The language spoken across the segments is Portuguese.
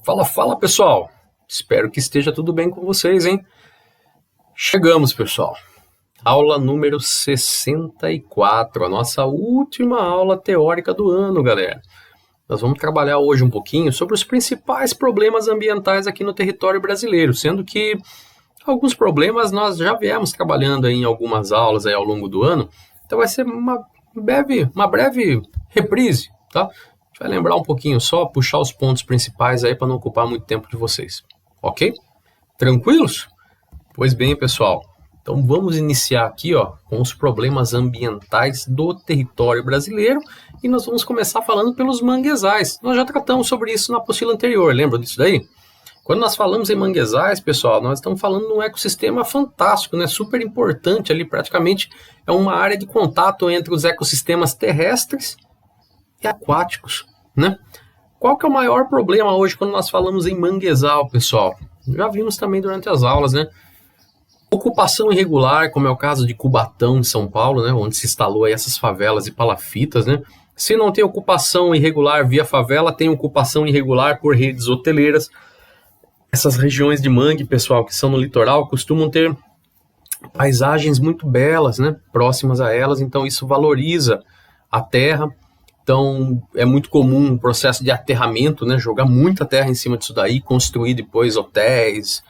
Fala, fala pessoal! Espero que esteja tudo bem com vocês, hein? Chegamos, pessoal. Aula número 64, a nossa última aula teórica do ano, galera. Nós vamos trabalhar hoje um pouquinho sobre os principais problemas ambientais aqui no território brasileiro, sendo que alguns problemas nós já viemos trabalhando aí em algumas aulas aí ao longo do ano, então vai ser uma breve reprise, tá? A gente vai lembrar um pouquinho só, puxar os pontos principais aí para não ocupar muito tempo de vocês, ok? Tranquilos? Pois bem, pessoal, então vamos iniciar aqui com os problemas ambientais do território brasileiro e nós vamos começar falando pelos manguezais. Nós já tratamos sobre isso na apostila anterior, lembra disso daí? Quando nós falamos em manguezais, pessoal, nós estamos falando de um ecossistema fantástico, né? Super importante ali, praticamente é uma área de contato entre os ecossistemas terrestres e aquáticos, né? Qual que é o maior problema hoje quando nós falamos em manguezal, pessoal? Já vimos também durante as aulas, né? Ocupação irregular, como é o caso de Cubatão, em São Paulo, né? Onde se instalou aí essas favelas e palafitas, né? Se não tem ocupação irregular via favela, tem ocupação irregular por redes hoteleiras. Essas regiões de mangue, pessoal, que são no litoral, costumam ter paisagens muito belas, né? Próximas a elas, então isso valoriza a terra. Então, é muito comum o processo de aterramento, né? Jogar muita terra em cima disso daí, construir depois hotéis,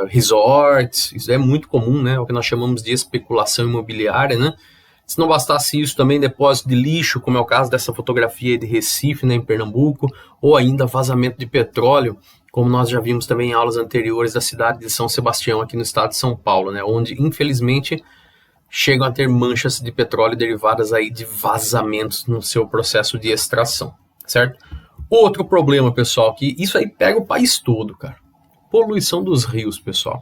resorts. Isso é muito comum, né? O que nós chamamos de especulação imobiliária, né? Se não bastasse isso, também depósito de lixo, como é o caso dessa fotografia de Recife, né, em Pernambuco, ou ainda vazamento de petróleo, como nós já vimos também em aulas anteriores da cidade de São Sebastião, aqui no estado de São Paulo, né? Onde, infelizmente, chegam a ter manchas de petróleo derivadas aí de vazamentos no seu processo de extração, certo? Outro problema, pessoal, que isso aí pega o país todo, cara. Poluição dos rios, pessoal.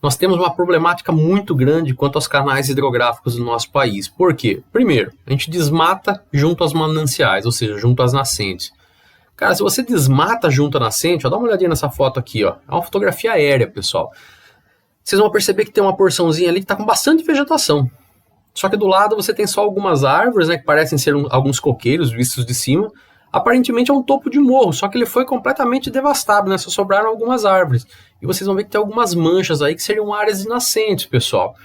Nós temos uma problemática muito grande quanto aos canais hidrográficos do nosso país. Por quê? Primeiro, a gente desmata junto aos mananciais, ou seja, junto às nascentes. Cara, se você desmata junto à nascente, dá uma olhadinha nessa foto aqui, ó. É uma fotografia aérea, pessoal. Vocês vão perceber que tem uma porçãozinha ali que está com bastante vegetação. Só que do lado você tem só algumas árvores, né, que parecem ser alguns coqueiros vistos de cima. Aparentemente é um topo de morro, só que ele foi completamente devastado, né? Só sobraram algumas árvores. E vocês vão ver que tem algumas manchas aí que seriam áreas de nascentes, pessoal.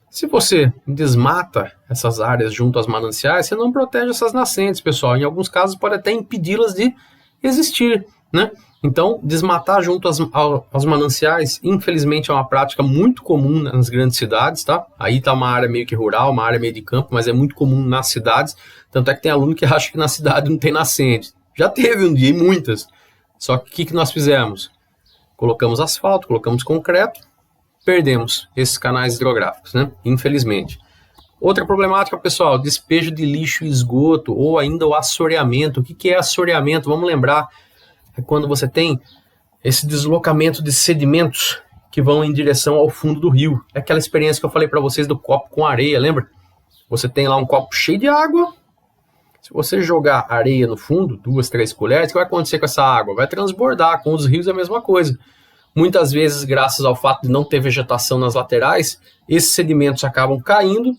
Se você desmata essas áreas junto aos mananciais, você não protege essas nascentes, pessoal. Em alguns casos pode até impedi-las de existir, né? Então, desmatar junto aos mananciais, infelizmente, é uma prática muito comum nas grandes cidades, tá? Aí tá uma área meio que rural, uma área meio de campo, mas é muito comum nas cidades. Tanto é que tem aluno que acha que na cidade não tem nascente. Já teve um dia e muitas. Só que o que nós fizemos? Colocamos asfalto, colocamos concreto, perdemos esses canais hidrográficos, né? Infelizmente. Outra problemática, pessoal, despejo de lixo e esgoto, ou ainda o assoreamento. O que é assoreamento? Vamos lembrar. É quando você tem esse deslocamento de sedimentos que vão em direção ao fundo do rio. É aquela experiência que eu falei para vocês do copo com areia, lembra? Você tem lá um copo cheio de água. Se você jogar areia no fundo, 2, 3 colheres, o que vai acontecer com essa água? Vai transbordar. Com os rios é a mesma coisa. Muitas vezes, graças ao fato de não ter vegetação nas laterais, esses sedimentos acabam caindo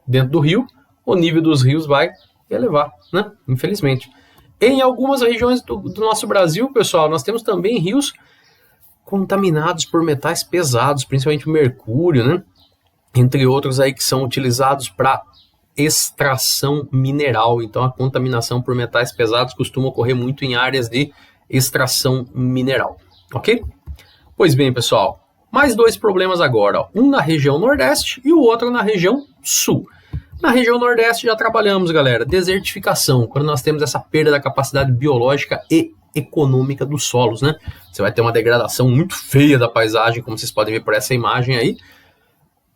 dentro do rio. O nível dos rios vai elevar, né? Infelizmente. Em algumas regiões do nosso Brasil, pessoal, nós temos também rios contaminados por metais pesados, principalmente o mercúrio, né? Entre outros aí que são utilizados para extração mineral. Então, a contaminação por metais pesados costuma ocorrer muito em áreas de extração mineral, ok? Pois bem, pessoal, mais 2 problemas agora, ó. Um na região Nordeste e o outro na região Sul. Na região Nordeste já trabalhamos, galera, desertificação, quando nós temos essa perda da capacidade biológica e econômica dos solos, né? Você vai ter uma degradação muito feia da paisagem, como vocês podem ver por essa imagem aí,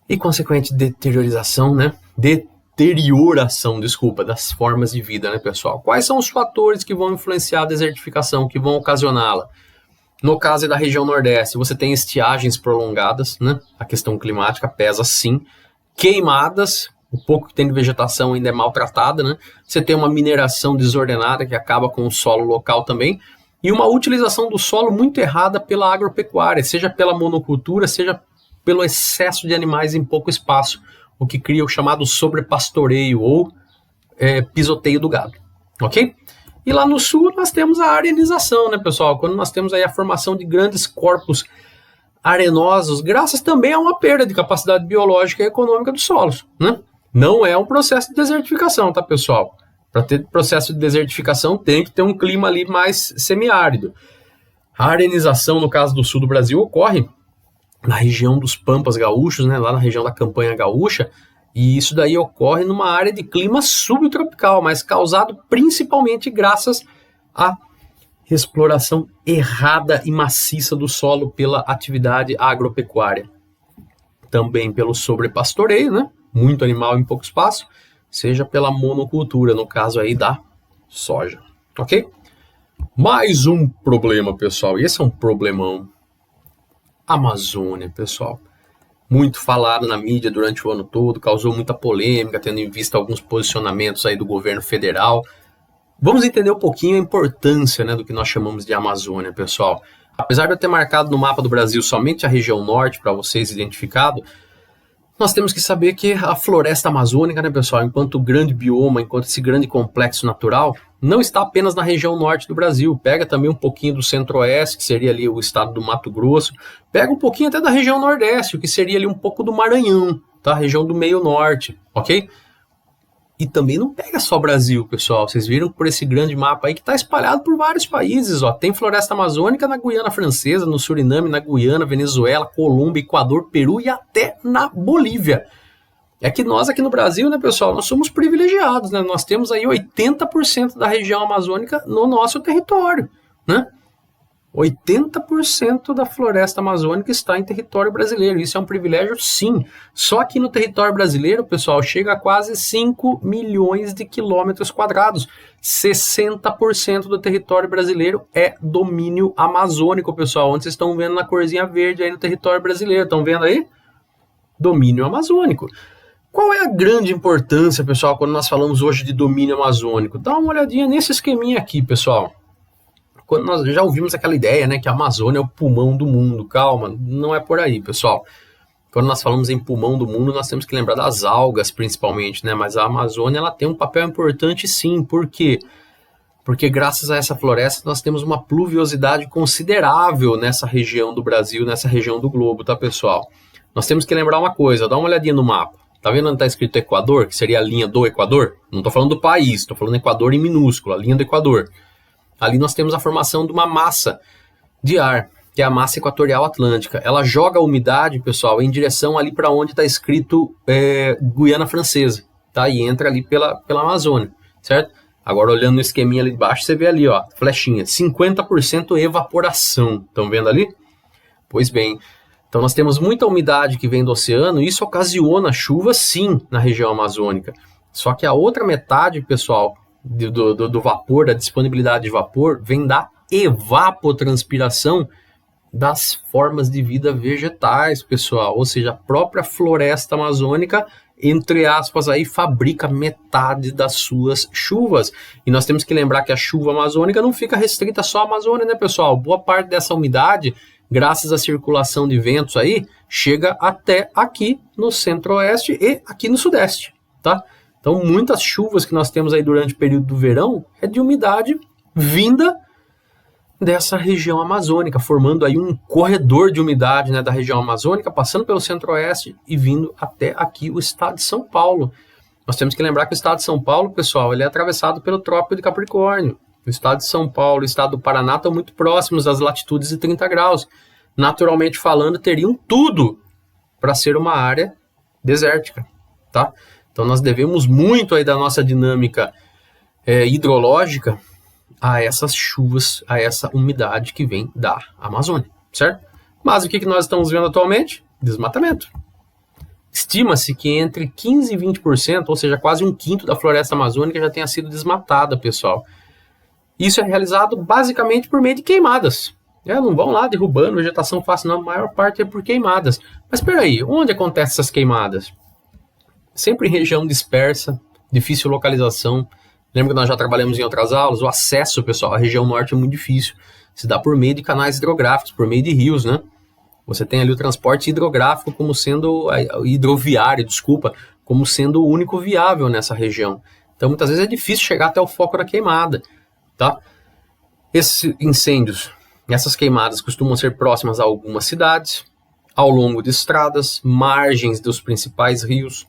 e consequente deterioração, né? Das formas de vida, né, pessoal? Quais são os fatores que vão influenciar a desertificação, que vão ocasioná-la? No caso da região Nordeste, você tem estiagens prolongadas, né? A questão climática pesa sim, queimadas. O pouco que tem de vegetação ainda é maltratada, né? Você tem uma mineração desordenada que acaba com o solo local também e uma utilização do solo muito errada pela agropecuária, seja pela monocultura, seja pelo excesso de animais em pouco espaço, o que cria o chamado sobrepastoreio ou pisoteio do gado, ok? E lá no sul nós temos a arenização, né, pessoal? Quando nós temos aí a formação de grandes corpos arenosos, graças também a uma perda de capacidade biológica e econômica dos solos, né? Não é um processo de desertificação, tá, pessoal? Para ter processo de desertificação tem que ter um clima ali mais semiárido. A arenização, no caso do sul do Brasil, ocorre na região dos Pampas gaúchos, né, lá na região da Campanha Gaúcha, e isso daí ocorre numa área de clima subtropical, mas causado principalmente graças à exploração errada e maciça do solo pela atividade agropecuária. Também pelo sobrepastoreio, né, muito animal em pouco espaço, seja pela monocultura, no caso aí da soja, ok? Mais um problema, pessoal, e esse é um problemão. Amazônia, pessoal. Muito falado na mídia durante o ano todo, causou muita polêmica, tendo em vista alguns posicionamentos aí do governo federal. Vamos entender um pouquinho a importância, né, do que nós chamamos de Amazônia, pessoal. Apesar de eu ter marcado no mapa do Brasil somente a região norte, para vocês identificado, nós temos que saber que a floresta amazônica, né, pessoal, enquanto grande bioma, enquanto esse grande complexo natural, não está apenas na região norte do Brasil, pega também um pouquinho do centro-oeste, que seria ali o estado do Mato Grosso, pega um pouquinho até da região nordeste, que seria ali um pouco do Maranhão, tá? A região do meio norte, ok? E também não pega só Brasil, pessoal. Vocês viram por esse grande mapa aí que está espalhado por vários países, ó. Tem floresta amazônica na Guiana Francesa, no Suriname, na Guiana, Venezuela, Colômbia, Equador, Peru e até na Bolívia. É que nós aqui no Brasil, né, pessoal, nós somos privilegiados, né? Nós temos aí 80% da região amazônica no nosso território, né? 80% da floresta amazônica está em território brasileiro. Isso é um privilégio, sim. Só que no território brasileiro, pessoal, chega a quase 5 milhões de quilômetros quadrados. 60% do território brasileiro é domínio amazônico, pessoal. Onde vocês estão vendo na corzinha verde aí no território brasileiro. Estão vendo aí? Domínio amazônico. Qual é a grande importância, pessoal, quando nós falamos hoje de domínio amazônico? Dá uma olhadinha nesse esqueminha aqui, pessoal. Quando nós já ouvimos aquela ideia, né, que a Amazônia é o pulmão do mundo. Calma, não é por aí, pessoal. Quando nós falamos em pulmão do mundo, nós temos que lembrar das algas, principalmente, né? Mas a Amazônia, ela tem um papel importante, sim. Por quê? Porque graças a essa floresta, nós temos uma pluviosidade considerável nessa região do Brasil, nessa região do globo, tá, pessoal? Nós temos que lembrar uma coisa, dá uma olhadinha no mapa. Tá vendo onde está escrito Equador, que seria a linha do Equador? Não estou falando do país, estou falando Equador em minúsculo, a linha do Equador. Ali nós temos a formação de uma massa de ar, que é a massa equatorial atlântica. Ela joga a umidade, pessoal, em direção ali para onde está escrito Guiana Francesa, tá? E entra ali pela Amazônia, certo? Agora, olhando no esqueminha ali de baixo, você vê ali, ó, flechinha, 50% evaporação. Estão vendo ali? Pois bem, então nós temos muita umidade que vem do oceano e isso ocasiona chuva, sim, na região amazônica. Só que a outra metade, pessoal, do vapor, da disponibilidade de vapor, vem da evapotranspiração das formas de vida vegetais, pessoal. Ou seja, a própria floresta amazônica, entre aspas, aí fabrica metade das suas chuvas. E nós temos que lembrar que a chuva amazônica não fica restrita só à Amazônia, né, pessoal? Boa parte dessa umidade, graças à circulação de ventos aí, chega até aqui no centro-oeste e aqui no sudeste, tá? Então, muitas chuvas que nós temos aí durante o período do verão é de umidade vinda dessa região amazônica, formando aí um corredor de umidade, né, da região amazônica, passando pelo centro-oeste e vindo até aqui o estado de São Paulo. Nós temos que lembrar que o estado de São Paulo, pessoal, ele é atravessado pelo Trópico de Capricórnio. O estado de São Paulo e o estado do Paraná estão muito próximos das latitudes de 30 graus. Naturalmente falando, teriam tudo para ser uma área desértica, tá? Então nós devemos muito aí da nossa dinâmica hidrológica a essas chuvas, a essa umidade que vem da Amazônia, certo? Mas o que nós estamos vendo atualmente? Desmatamento. Estima-se que entre 15% e 20%, ou seja, quase um quinto da floresta amazônica já tenha sido desmatada, pessoal. Isso é realizado basicamente por meio de queimadas. Não vão lá derrubando vegetação fácil, não. A maior parte é por queimadas. Mas espera aí, onde acontecem essas queimadas? Sempre em região dispersa, difícil localização. Lembra que nós já trabalhamos em outras aulas? O acesso, pessoal, à região norte é muito difícil. Se dá por meio de canais hidrográficos, por meio de rios, né? Você tem ali o transporte hidrográfico como sendo, hidroviário, como sendo o único viável nessa região. Então, muitas vezes é difícil chegar até o foco da queimada. tá? Esses incêndios, essas queimadas costumam ser próximas a algumas cidades, ao longo de estradas, margens dos principais rios,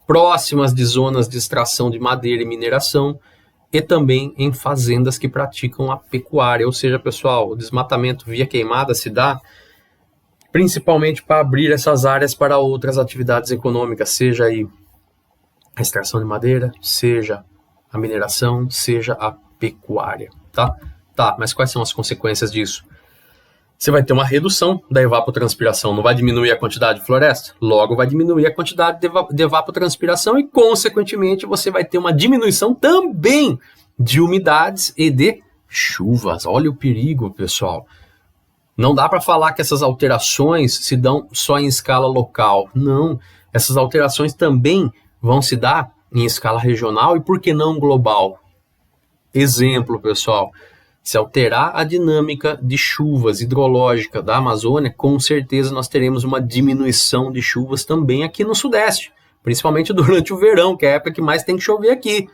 próximas de zonas de extração de madeira e mineração, e também em fazendas que praticam a pecuária. Ou seja, pessoal, o desmatamento via queimada se dá principalmente para abrir essas áreas para outras atividades econômicas, seja aí a extração de madeira, seja a mineração, seja a pecuária, tá? Tá, mas quais são as consequências disso? Você vai ter uma redução da evapotranspiração, não vai diminuir a quantidade de floresta, logo vai diminuir a quantidade de evapotranspiração e, consequentemente, você vai ter uma diminuição também de umidades e de chuvas. Olha o perigo, pessoal. Não dá para falar que essas alterações se dão só em escala local. Não, essas alterações também vão se dar em escala regional e, por que não, global. Exemplo, pessoal. Se alterar a dinâmica de chuvas hidrológica da Amazônia, com certeza nós teremos uma diminuição de chuvas também aqui no Sudeste, principalmente durante o verão, que é a época que mais tem que chover aqui.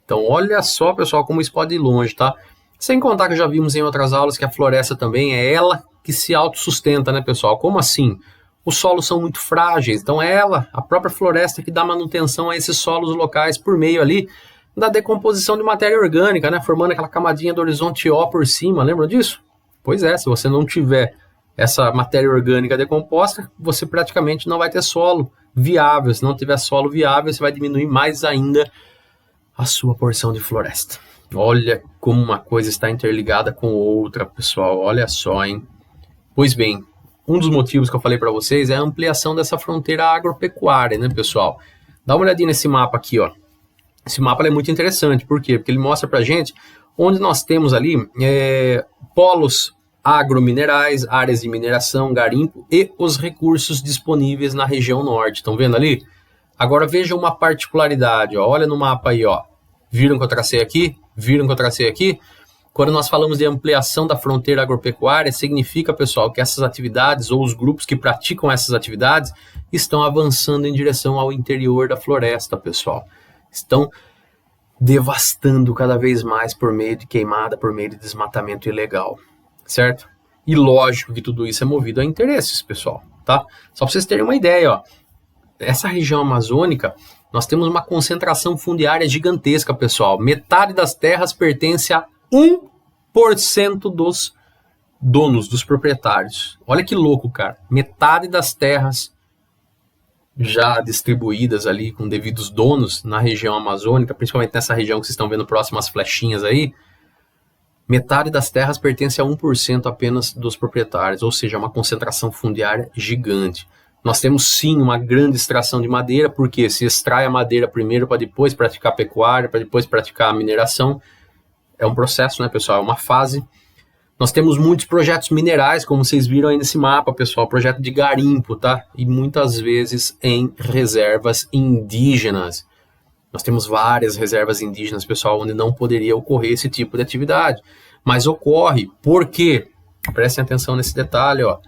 Então, olha só, pessoal, como isso pode ir longe, tá? Sem contar que já vimos em outras aulas que a floresta também é ela que se autossustenta, né, pessoal? Como assim? Os solos são muito frágeis, então é ela, a própria floresta, que dá manutenção a esses solos locais por meio ali da decomposição de matéria orgânica, né? Formando aquela camadinha do horizonte O por cima, lembra disso? Pois é, se você não tiver essa matéria orgânica decomposta, você praticamente não vai ter solo viável. Se não tiver solo viável, você vai diminuir mais ainda a sua porção de floresta. Olha como uma coisa está interligada com outra, pessoal. Olha só, hein? Pois bem, um dos motivos que eu falei para vocês é a ampliação dessa fronteira agropecuária, né, pessoal? Dá uma olhadinha nesse mapa aqui, ó. Esse mapa é muito interessante, por quê? Porque ele mostra pra gente onde nós temos ali polos agrominerais, áreas de mineração, garimpo e os recursos disponíveis na região norte. Estão vendo ali? Agora veja uma particularidade, ó. Olha no mapa aí, ó. Viram que eu tracei aqui? Viram que eu tracei aqui? Quando nós falamos de ampliação da fronteira agropecuária, significa, pessoal, que essas atividades ou os grupos que praticam essas atividades estão avançando em direção ao interior da floresta, pessoal. Estão devastando cada vez mais por meio de queimada, por meio de desmatamento ilegal, certo? E lógico que tudo isso é movido a interesses, pessoal, tá? Só para vocês terem uma ideia, ó, essa região amazônica, nós temos uma concentração fundiária gigantesca, pessoal. Metade das terras pertence a 1% dos donos, dos proprietários. Olha que louco, cara. Metade das terras já distribuídas ali com devidos donos na região amazônica, principalmente nessa região que vocês estão vendo próximo às flechinhas aí, metade das terras pertence a 1% apenas dos proprietários, ou seja, uma concentração fundiária gigante. Nós temos sim uma grande extração de madeira, porque se extrai a madeira primeiro para depois praticar pecuária, para depois praticar a mineração. É um processo, né, pessoal? É uma fase. Nós temos muitos projetos minerais, como vocês viram aí nesse mapa, pessoal, projeto de garimpo, tá? E muitas vezes em reservas indígenas. Nós temos várias reservas indígenas, pessoal, onde não poderia ocorrer esse tipo de atividade. Mas ocorre, por quê? Prestem atenção nesse detalhe, ó.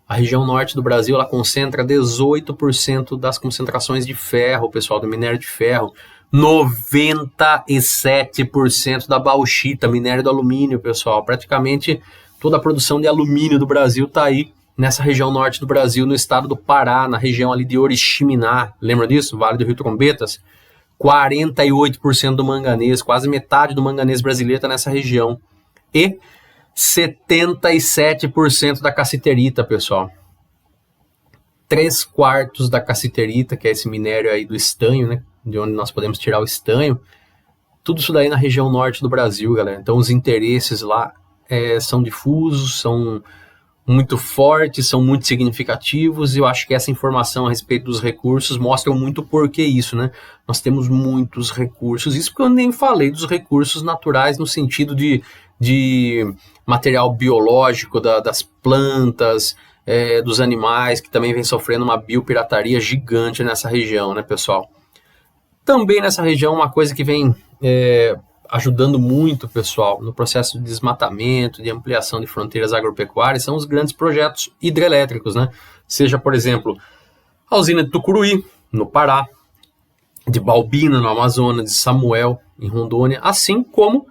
A região norte do Brasil, ela concentra 18% das concentrações de ferro, pessoal, do minério de ferro. 97% da bauxita, minério do alumínio, pessoal. Praticamente toda a produção de alumínio do Brasil está aí nessa região norte do Brasil, no estado do Pará, na região ali de Oriximiná. Lembra disso? Vale do Rio Trombetas. 48% do manganês, quase metade do manganês brasileiro está nessa região. E 77% da cassiterita, pessoal. 3/4 da cassiterita, que é esse minério aí do estanho, né? De onde nós podemos tirar o estanho. Tudo isso daí na região norte do Brasil, galera. Então os interesses lá são difusos, são muito fortes, são muito significativos, e eu acho que essa informação a respeito dos recursos mostra muito por que isso, né? Nós temos muitos recursos, isso porque eu nem falei dos recursos naturais no sentido de material biológico das plantas, dos animais, que também vem sofrendo uma biopirataria gigante nessa região, né, pessoal? Também nessa região, uma coisa que vem ajudando muito, pessoal, no processo de desmatamento, de ampliação de fronteiras agropecuárias, são os grandes projetos hidrelétricos, né? Seja, por exemplo, a usina de Tucuruí, no Pará, de Balbina, no Amazonas, de Samuel, em Rondônia, assim como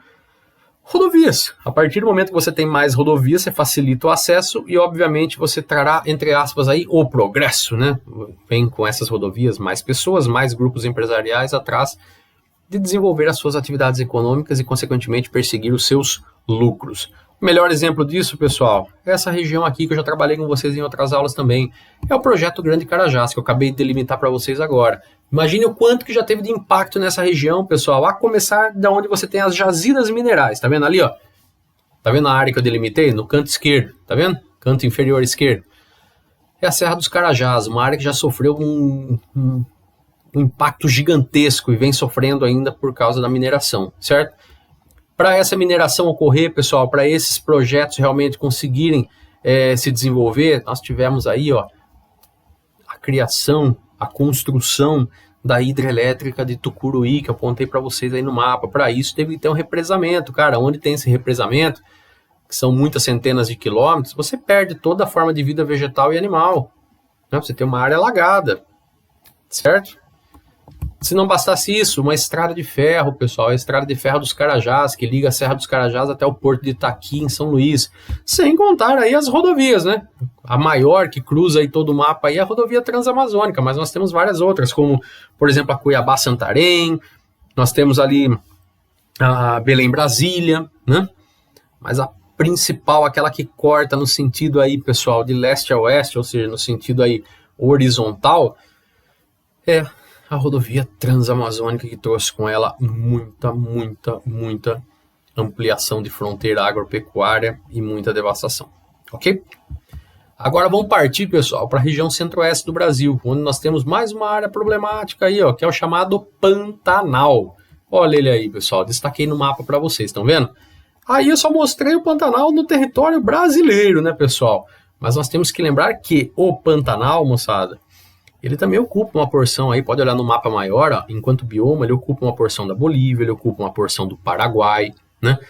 Rodovias. A partir do momento que você tem mais rodovias, você facilita o acesso e, obviamente, você trará, entre aspas, aí, o progresso, né? Vem com essas rodovias mais pessoas, mais grupos empresariais atrás de desenvolver as suas atividades econômicas e, consequentemente, perseguir os seus lucros. O melhor exemplo disso, pessoal, é essa região aqui que eu já trabalhei com vocês em outras aulas também. É o projeto Grande Carajás, que eu acabei de delimitar para vocês agora. Imagine o quanto que já teve de impacto nessa região, pessoal, a começar da onde você tem as jazidas minerais. Tá vendo ali, ó? Tá vendo a área que eu delimitei? No canto esquerdo, tá vendo? Canto inferior esquerdo. É a Serra dos Carajás, uma área que já sofreu um impacto gigantesco e vem sofrendo ainda por causa da mineração, certo? Para essa mineração ocorrer, pessoal, para esses projetos realmente conseguirem se desenvolver, nós tivemos aí, ó, a criação, a construção da hidrelétrica de Tucuruí, que eu apontei para vocês aí no mapa. Para isso teve que ter um represamento, cara. Onde tem esse represamento, que são muitas centenas de quilômetros, você perde toda a forma de vida vegetal e animal, né? Você tem uma área alagada, certo? Se não bastasse isso, uma estrada de ferro, pessoal, a estrada de ferro dos Carajás, que liga a Serra dos Carajás até o Porto de Itaqui, em São Luís, sem contar aí as rodovias, né? A maior que cruza aí todo o mapa aí é a rodovia transamazônica, mas nós temos várias outras, como, por exemplo, a Cuiabá-Santarém, nós temos ali a Belém-Brasília, né? Mas a principal, aquela que corta no sentido aí, pessoal, de leste a oeste, ou seja, no sentido aí horizontal, é a rodovia transamazônica, que trouxe com ela muita ampliação de fronteira agropecuária e muita devastação, ok? Agora vamos partir, pessoal, para a região centro-oeste do Brasil, onde nós temos mais uma área problemática aí, ó, que é o chamado Pantanal. Olha ele aí, pessoal, destaquei no mapa para vocês, estão vendo? Aí eu só mostrei o Pantanal no território brasileiro, né, pessoal? Mas nós temos que lembrar que o Pantanal, moçada, ele também ocupa uma porção aí, pode olhar no mapa maior, ó, enquanto bioma, ele ocupa uma porção da Bolívia, ele ocupa uma porção do Paraguai, né?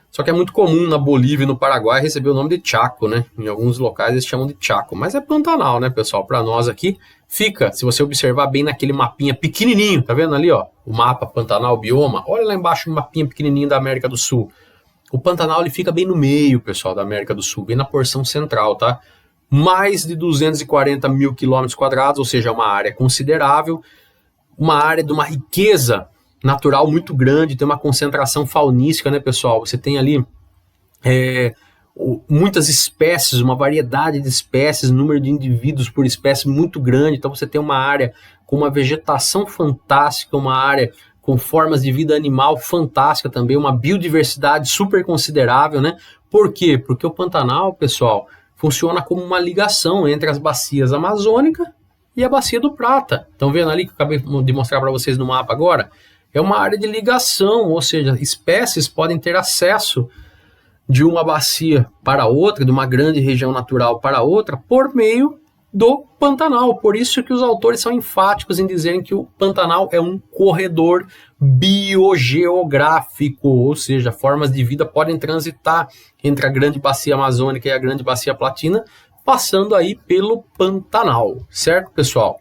Só que é muito comum na Bolívia e no Paraguai receber o nome de Chaco, né? Em alguns locais eles chamam de Chaco, mas é Pantanal, né, pessoal? Para nós aqui, fica, se você observar bem naquele mapinha pequenininho, tá vendo ali, ó? O mapa Pantanal bioma, olha lá embaixo o mapinha pequenininho da América do Sul. O Pantanal, ele fica bem no meio, pessoal, da América do Sul, bem na porção central, tá? Mais de 240 mil quilômetros quadrados, ou seja, uma área considerável, uma área de uma riqueza natural muito grande, tem uma concentração faunística, né, pessoal? Você tem ali muitas espécies, uma variedade de espécies, número de indivíduos por espécie muito grande, então você tem uma área com uma vegetação fantástica, uma área com formas de vida animal fantástica também, uma biodiversidade super considerável, né? Por quê? Porque o Pantanal, pessoal, funciona como uma ligação entre as bacias amazônica e a bacia do Prata. Estão vendo ali que eu acabei de mostrar para vocês no mapa agora? É uma área de ligação, ou seja, espécies podem ter acesso de uma bacia para outra, de uma grande região natural para outra, por meio do Pantanal. Por isso que os autores são enfáticos em dizerem que o Pantanal é um corredor biogeográfico, ou seja, formas de vida podem transitar entre a grande bacia amazônica e a grande bacia platina, passando aí pelo Pantanal, certo, pessoal?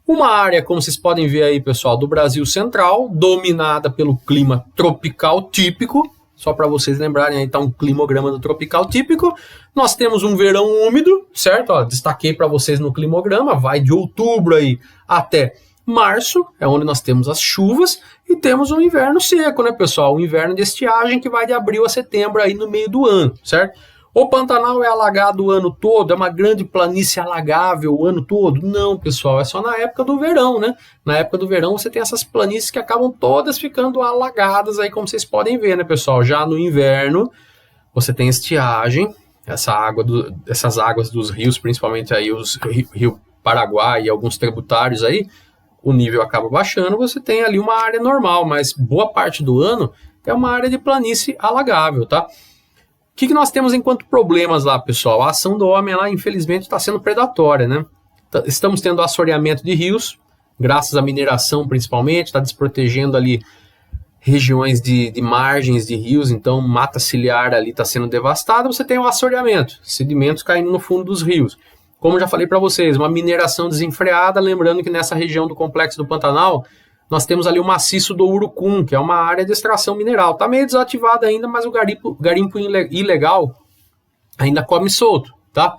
Uma área, como vocês podem ver aí, pessoal, do Brasil Central, dominada pelo clima tropical típico. Só para vocês lembrarem, aí está um climograma do tropical típico. Nós temos um verão úmido, certo? Ó, destaquei para vocês no climograma, vai de outubro aí até março, é onde nós temos as chuvas, e temos um inverno seco, né, pessoal? Um inverno de estiagem que vai de abril a setembro aí no meio do ano, certo? O Pantanal é alagado o ano todo? É uma grande planície alagável o ano todo? Não, pessoal, é só na época do verão, né? Na época do verão você tem essas planícies que acabam todas ficando alagadas aí, como vocês podem ver, né, pessoal? Já no inverno você tem estiagem, essas águas dos rios, principalmente aí os Rio Paraguai e alguns tributários aí, o nível acaba baixando, você tem ali uma área normal, mas boa parte do ano é uma área de planície alagável, tá? O que nós temos enquanto problemas lá, pessoal? A ação do homem lá, infelizmente, está sendo predatória, né? Estamos tendo assoreamento de rios, graças à mineração principalmente, está desprotegendo ali regiões de margens de rios, então mata ciliar ali está sendo devastada, você tem o assoreamento, sedimentos caindo no fundo dos rios. Como já falei para vocês, uma mineração desenfreada, lembrando que nessa região do complexo do Pantanal, nós temos ali o maciço do Urucum, que é uma área de extração mineral. Está meio desativada ainda, mas o garimpo ilegal ainda come solto, tá?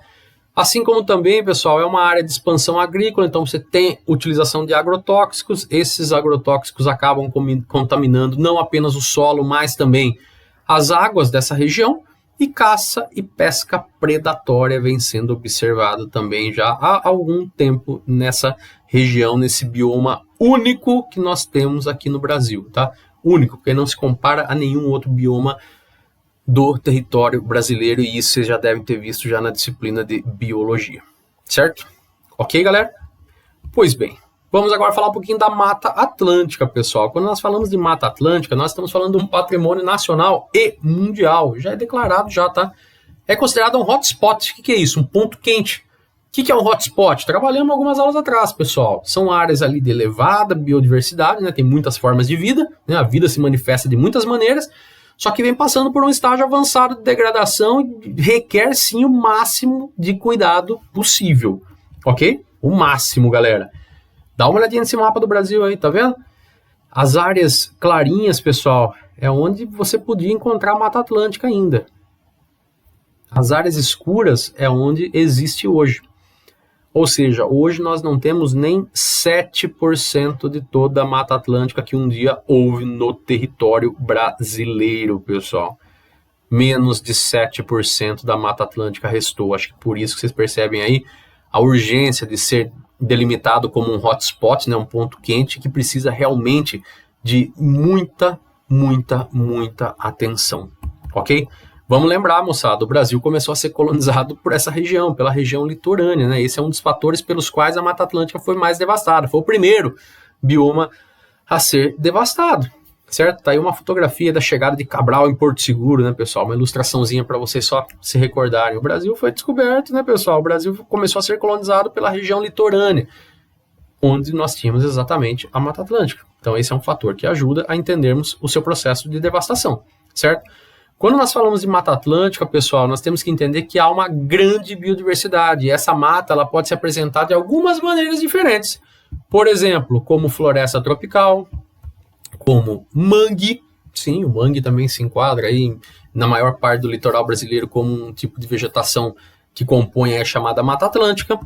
Assim como também, pessoal, é uma área de expansão agrícola, então você tem utilização de agrotóxicos. Esses agrotóxicos acabam contaminando não apenas o solo, mas também as águas dessa região. E caça e pesca predatória vem sendo observado também já há algum tempo nessa região, nesse bioma único que nós temos aqui no Brasil, tá? Único, porque não se compara a nenhum outro bioma do território brasileiro, e isso vocês já devem ter visto já na disciplina de biologia, certo? Ok, galera? Pois bem, vamos agora falar um pouquinho da Mata Atlântica, pessoal. Quando nós falamos de Mata Atlântica, nós estamos falando de um patrimônio nacional e mundial. Já é declarado, já, tá? É considerado um hotspot. O que é isso? Um ponto quente. O que é um hotspot? Trabalhamos algumas aulas atrás, pessoal. São áreas ali de elevada biodiversidade, né? Tem muitas formas de vida, né? A vida se manifesta de muitas maneiras, só que vem passando por um estágio avançado de degradação e requer, sim, o máximo de cuidado possível, ok? O máximo, galera. Dá uma olhadinha nesse mapa do Brasil aí, tá vendo? As áreas clarinhas, pessoal, é onde você podia encontrar a Mata Atlântica ainda. As áreas escuras é onde existe hoje. Ou seja, hoje nós não temos nem 7% de toda a Mata Atlântica que um dia houve no território brasileiro, pessoal. Menos de 7% da Mata Atlântica restou. Acho que por isso que vocês percebem aí a urgência de ser delimitado como um hotspot, né, um ponto quente que precisa realmente de muita atenção, ok? Vamos lembrar, moçada, o Brasil começou a ser colonizado por essa região, pela região litorânea, né? Esse é um dos fatores pelos quais a Mata Atlântica foi mais devastada. Foi o primeiro bioma a ser devastado, certo? Tá aí uma fotografia da chegada de Cabral em Porto Seguro, né, pessoal? Uma ilustraçãozinha para vocês só se recordarem. O Brasil foi descoberto, né, pessoal? O Brasil começou a ser colonizado pela região litorânea, onde nós tínhamos exatamente a Mata Atlântica. Então esse é um fator que ajuda a entendermos o seu processo de devastação, certo? Quando nós falamos de Mata Atlântica, pessoal, nós temos que entender que há uma grande biodiversidade. E essa mata ela pode se apresentar de algumas maneiras diferentes. Por exemplo, como floresta tropical, como mangue. Sim, o mangue também se enquadra aí na maior parte do litoral brasileiro como um tipo de vegetação que compõe a chamada Mata Atlântica.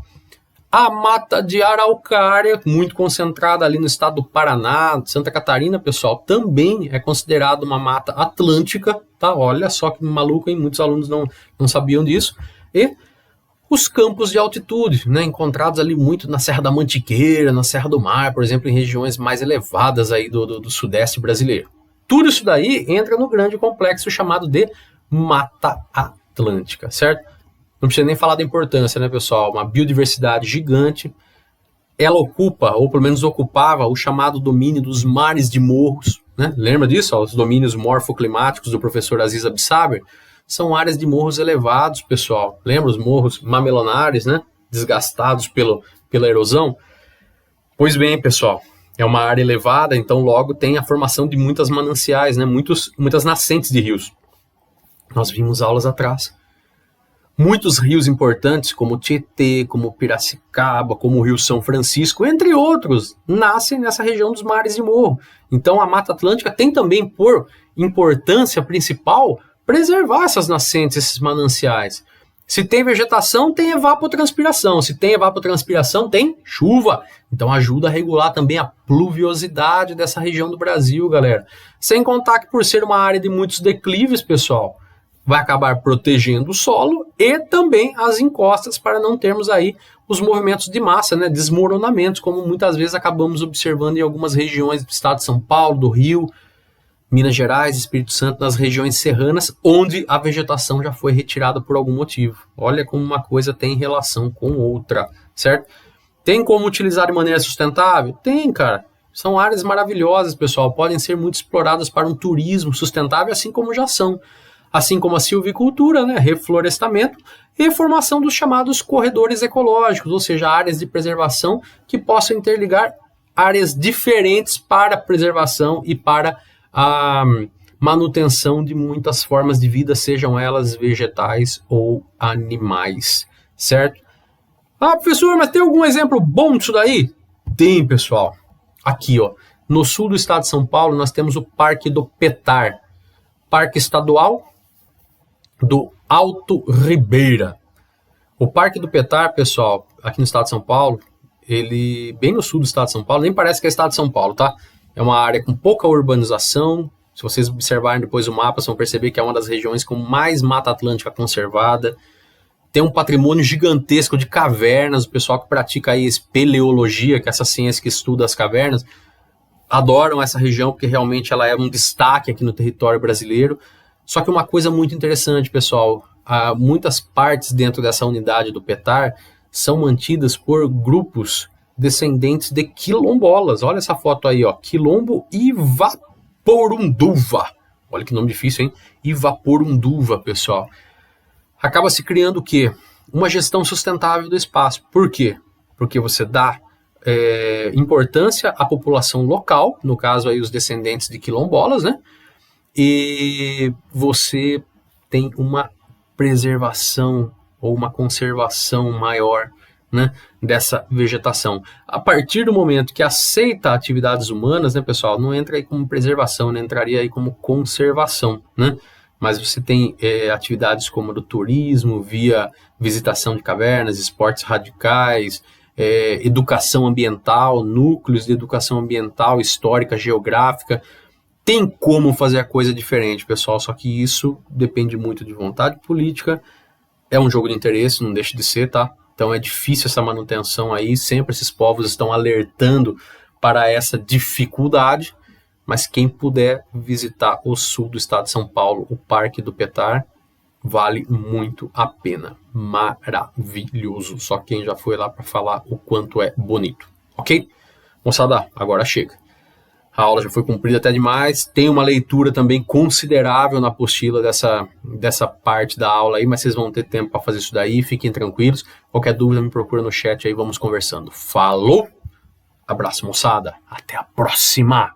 A mata de araucária, muito concentrada ali no estado do Paraná, Santa Catarina, pessoal, também é considerada uma mata atlântica, tá? Olha só que maluco, hein? Muitos alunos não sabiam disso. E os campos de altitude, né? Encontrados ali muito na Serra da Mantiqueira, na Serra do Mar, por exemplo, em regiões mais elevadas aí do sudeste brasileiro. Tudo isso daí entra no grande complexo chamado de Mata Atlântica, certo? Não precisa nem falar da importância, né, pessoal? Uma biodiversidade gigante. Ela ocupa, ou pelo menos ocupava, o chamado domínio dos mares de morros, né? Lembra disso? Os domínios morfoclimáticos do professor Aziz Absaber? São áreas de morros elevados, pessoal. Lembra os morros mamelonares, né? Desgastados pela erosão? Pois bem, pessoal, é uma área elevada, então logo tem a formação de muitas mananciais, né? Muitas nascentes de rios. Nós vimos aulas atrás. Muitos rios importantes, como o Tietê, como o Piracicaba, como o Rio São Francisco, entre outros, nascem nessa região dos mares de morro. Então a Mata Atlântica tem também por importância principal preservar essas nascentes, esses mananciais. Se tem vegetação, tem evapotranspiração. Se tem evapotranspiração, tem chuva. Então ajuda a regular também a pluviosidade dessa região do Brasil, galera. Sem contar que por ser uma área de muitos declives, pessoal, vai acabar protegendo o solo e também as encostas para não termos aí os movimentos de massa, né, desmoronamentos, como muitas vezes acabamos observando em algumas regiões do estado de São Paulo, do Rio, Minas Gerais, Espírito Santo, nas regiões serranas, onde a vegetação já foi retirada por algum motivo. Olha como uma coisa tem relação com outra, certo? Tem como utilizar de maneira sustentável? Tem, cara. São áreas maravilhosas, pessoal. Podem ser muito exploradas para um turismo sustentável, assim como já são. Assim como a silvicultura, né, reflorestamento e formação dos chamados corredores ecológicos, ou seja, áreas de preservação que possam interligar áreas diferentes para a preservação e para a manutenção de muitas formas de vida, sejam elas vegetais ou animais, certo? Ah, professor, mas tem algum exemplo bom disso daí? Tem, pessoal. Aqui, ó. No sul do estado de São Paulo, nós temos o Parque do Petar, Parque Estadual do Alto Ribeira. O Parque do Petar, pessoal, aqui no estado de São Paulo, ele bem no sul do estado de São Paulo, nem parece que é estado de São Paulo, tá? É uma área com pouca urbanização. Se vocês observarem depois o mapa, vocês vão perceber que é uma das regiões com mais Mata Atlântica conservada. Tem um patrimônio gigantesco de cavernas. O pessoal que pratica aí espeleologia, que é essa ciência que estuda as cavernas, adoram essa região porque realmente ela é um destaque aqui no território brasileiro. Só que uma coisa muito interessante, pessoal, muitas partes dentro dessa unidade do Petar são mantidas por grupos descendentes de quilombolas. Olha essa foto aí, ó, Quilombo Ivaporunduva. Olha que nome difícil, hein? Ivaporunduva, pessoal. Acaba se criando o quê? Uma gestão sustentável do espaço. Por quê? Porque você dá importância à população local, no caso aí os descendentes de quilombolas, né? E você tem uma preservação ou uma conservação maior, né, dessa vegetação. A partir do momento que aceita atividades humanas, né, pessoal, não entra aí como preservação, né, entraria aí como conservação, né? Mas você tem atividades como do turismo, via visitação de cavernas, esportes radicais, educação ambiental, núcleos de educação ambiental, histórica, geográfica. Tem como fazer a coisa diferente, pessoal, só que isso depende muito de vontade política, é um jogo de interesse, não deixa de ser, tá? Então é difícil essa manutenção aí, sempre esses povos estão alertando para essa dificuldade, mas quem puder visitar o sul do estado de São Paulo, o Parque do Petar, vale muito a pena. Maravilhoso. Só quem já foi lá para falar o quanto é bonito. Ok? Moçada, agora chega. A aula já foi cumprida até demais. Tem uma leitura também considerável na apostila dessa parte da aula aí, mas vocês vão ter tempo para fazer isso daí. Fiquem tranquilos. Qualquer dúvida me procura no chat aí, vamos conversando. Falou! Abraço, moçada. Até a próxima!